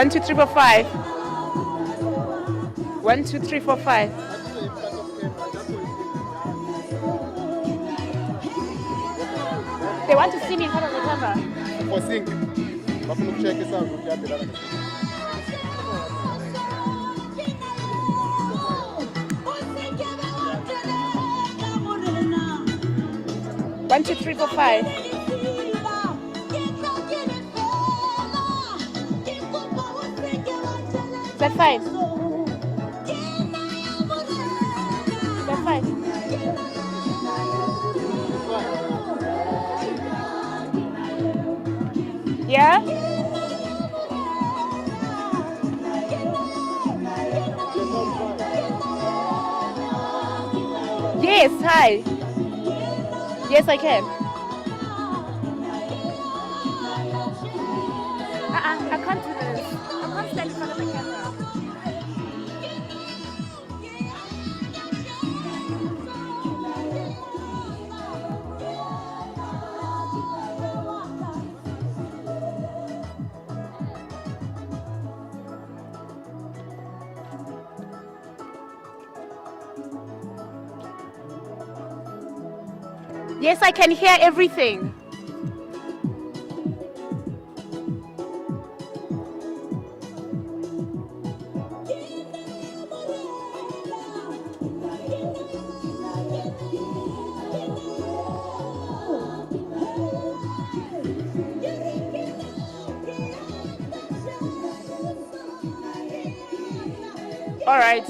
1, 2, 3, 4, 5. 1, 2, 3, 4, 5. They want to see me in front of the camera. For sync. Check this out. 1, 2, 3, 4, 5. Is that 5? Is that 5? Yeah? Yes, hi. Yes, I can. I can't do this. I can't stand in front of the camera. Yes, I can hear everything. All right.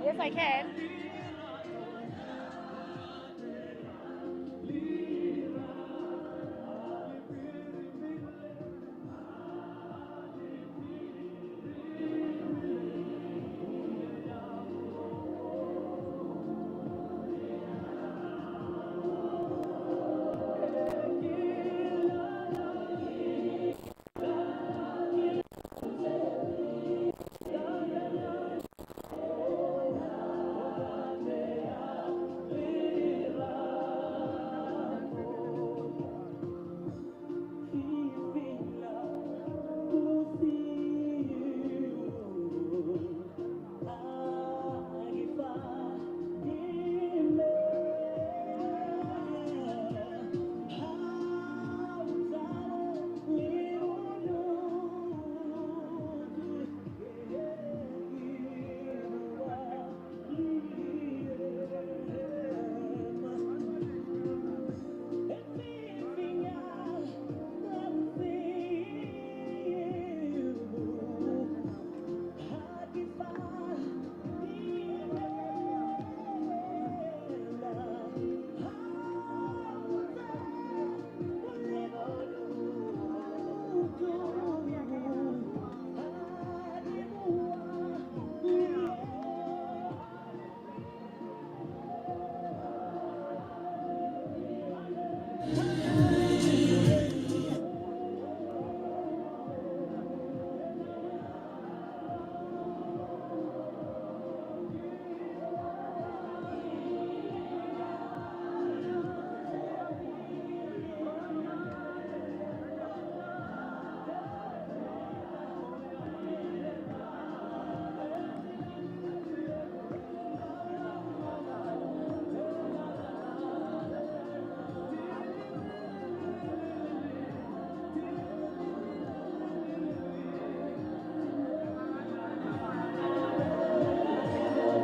Yes, I can.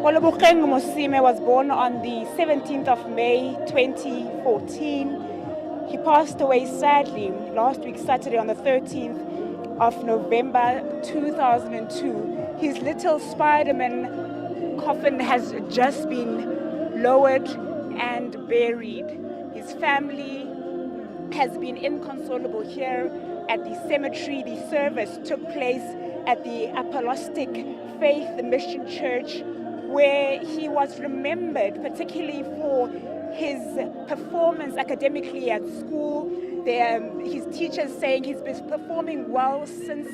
Olebogeng Mosime was born on the 17th of May 2014. He passed away sadly last week, Saturday, on the 13th of November 2002. His little Spider-Man coffin has just been lowered and buried. His family has been inconsolable here at the cemetery. The service took place at the Apostolic Faith Mission Church, where he was remembered particularly for his performance academically at school. His teachers saying he's been performing well since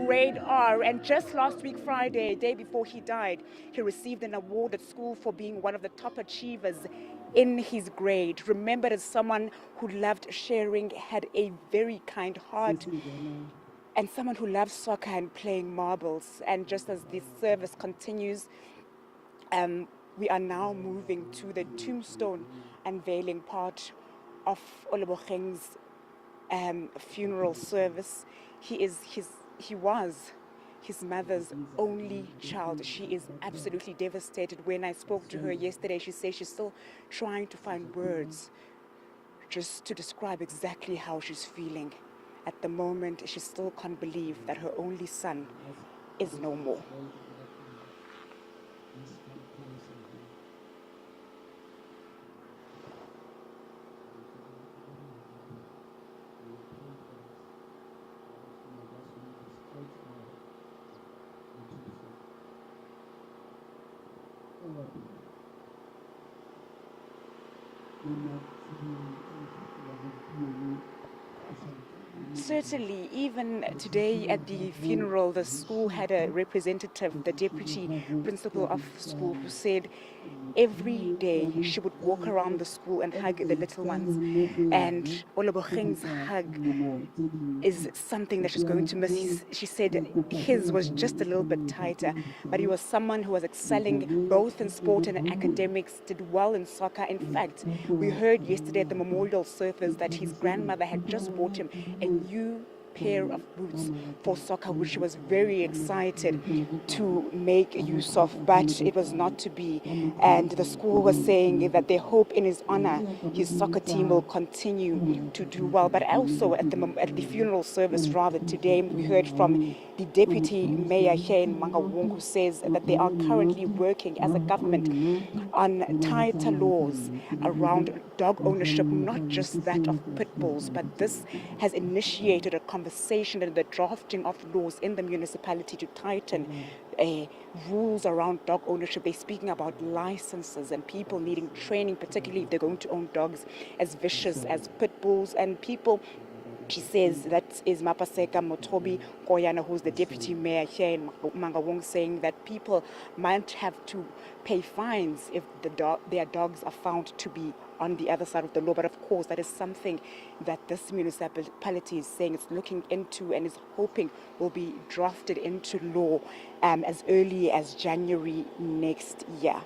grade R, and just last week Friday, day before he died, he received an award at school for being one of the top achievers in his grade. Remembered as someone who loved sharing, had a very kind heart, and someone who loves soccer and playing marbles. And just as this service continues, we are now moving to the Tombstone unveiling part of Olebogeng's funeral service. He was his mother's only child. She is absolutely devastated. When I spoke to her yesterday, she says she's still trying to find words just to describe exactly how she's feeling. At the moment, she still can't believe that her only son is no more. Certainly, even today at the funeral, the school had a representative, the deputy principal of school, who said every day she would walk around the school and hug the little ones. And Olebogeng's hug is something that she's going to miss. She said his was just a little bit tighter, but he was someone who was excelling both in sport and in academics, did well in soccer. In fact, we heard yesterday at the memorial service that his grandmother had just bought him a new pair of boots for soccer, which she was very excited to make use of, but it was not to be. And the school was saying that they hope in his honor his soccer team will continue to do well. But also at the funeral service, rather, today we heard from the deputy mayor here in Mangaung, who says that they are currently working as a government on tighter laws around dog ownership, not just that of pit bulls, but this has initiated a conversation and the drafting of laws in the municipality to tighten rules around dog ownership. They're speaking about licenses and people needing training, particularly if they're going to own dogs as vicious as pit bulls. And people, she says, that is Mapaseka Motobi Koyana, who's the deputy mayor here in Mangaung, saying that people might have to pay fines if their dogs are found to be on the other side of the law. But of course, that is something that this municipality is saying it's looking into and is hoping will be drafted into law as early as January next year.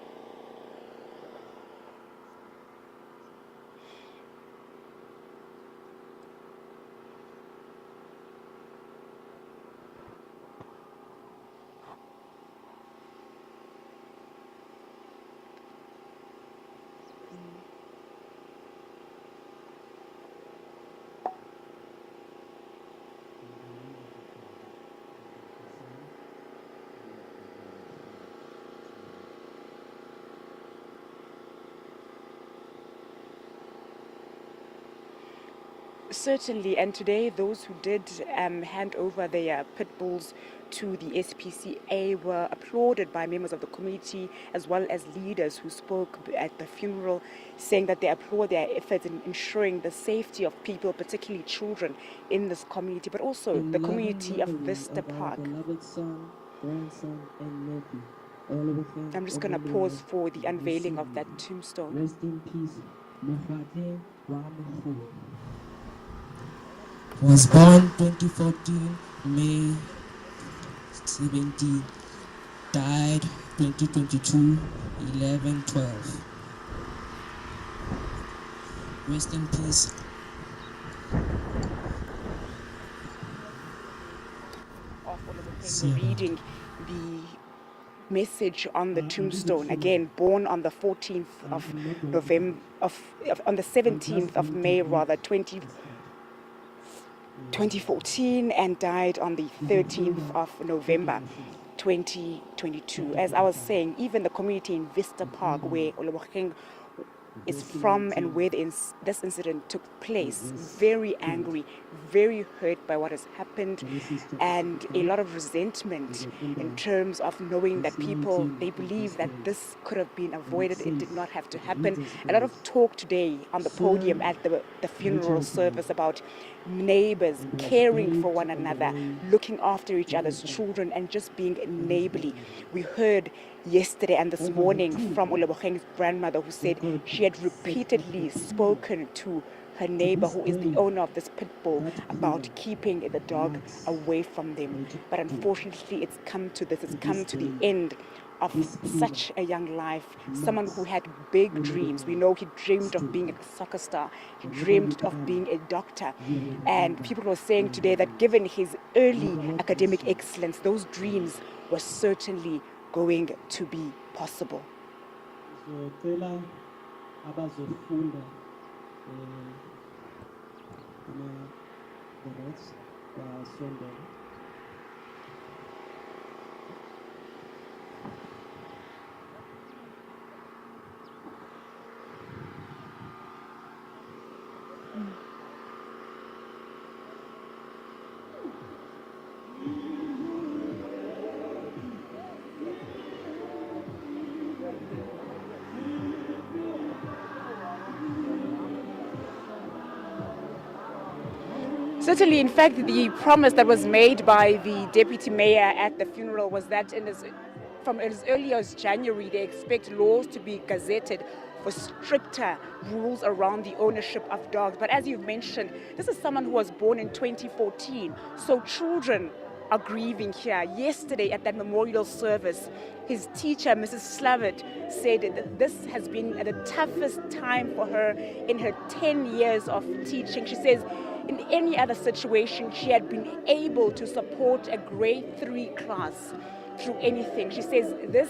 Certainly, and today those who did hand over their pit bulls to the SPCA were applauded by members of the community as well as leaders who spoke at the funeral, saying that they applaud their efforts in ensuring the safety of people, particularly children, in this community, but also the community of Vista Park. I'm just going to pause for the unveiling of that tombstone. Rest in peace. Was born 2014, May 17, died 2022, 11/12. Rest in peace. Reading the message on the tombstone. Again, born on the 14th of November, on the 17th of May, 2014, and died on the 13th of November 2022. As I was saying, even the community in Vista Park, where Olebogeng is from and where this incident took place, very angry, very hurt by what has happened, and a lot of resentment in terms of knowing that people, they believe that this could have been avoided, it did not have to happen. A lot of talk today on the podium at the funeral service about neighbors caring for one another, looking after each other's children, and just being neighborly. We heard yesterday and this morning from Olebogeng's grandmother, who said she had repeatedly spoken to her neighbor, who is the owner of this pit bull, about keeping the dog away from them. But unfortunately, it's come to this. It's come to the end of such a young life, someone who had big dreams. We know he dreamed of being a soccer star, he dreamed of being a doctor, and people were saying today that given his early academic excellence, those dreams were certainly going to be possible. Certainly, in fact, the promise that was made by the deputy mayor at the funeral was that from as early as January, they expect laws to be gazetted for stricter rules around the ownership of dogs. But as you've mentioned, this is someone who was born in 2014, so children are grieving here. Yesterday at that memorial service, his teacher, Mrs. Slavitt, said that this has been the toughest time for her in her 10 years of teaching. She says in any other situation, she had been able to support a grade 3 class through anything. She says this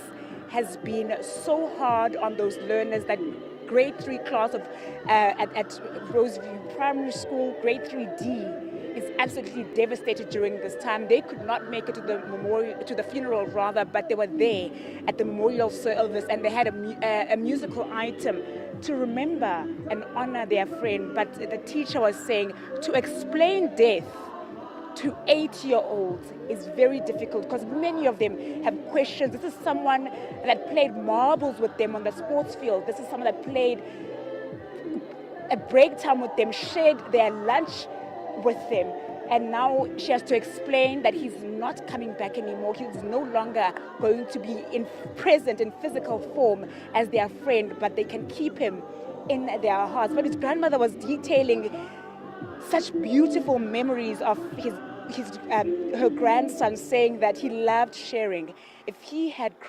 has been so hard on those learners. That grade 3 class of at Roseview Primary School, grade 3D, is absolutely devastated during this time. They could not make it to the funeral rather, but they were there at the memorial service, and they had a musical item to remember and honor their friend. But the teacher was saying to explain death to 8-year-olds is very difficult, because many of them have questions. This is someone that played marbles with them on the sports field. This is someone that played a break time with them, shared their lunch with them. And now she has to explain that he's not coming back anymore. He's no longer going to be present in physical form as their friend, but they can keep him in their hearts. But his grandmother was detailing such beautiful memories of her grandson, saying that he loved sharing. If he had cried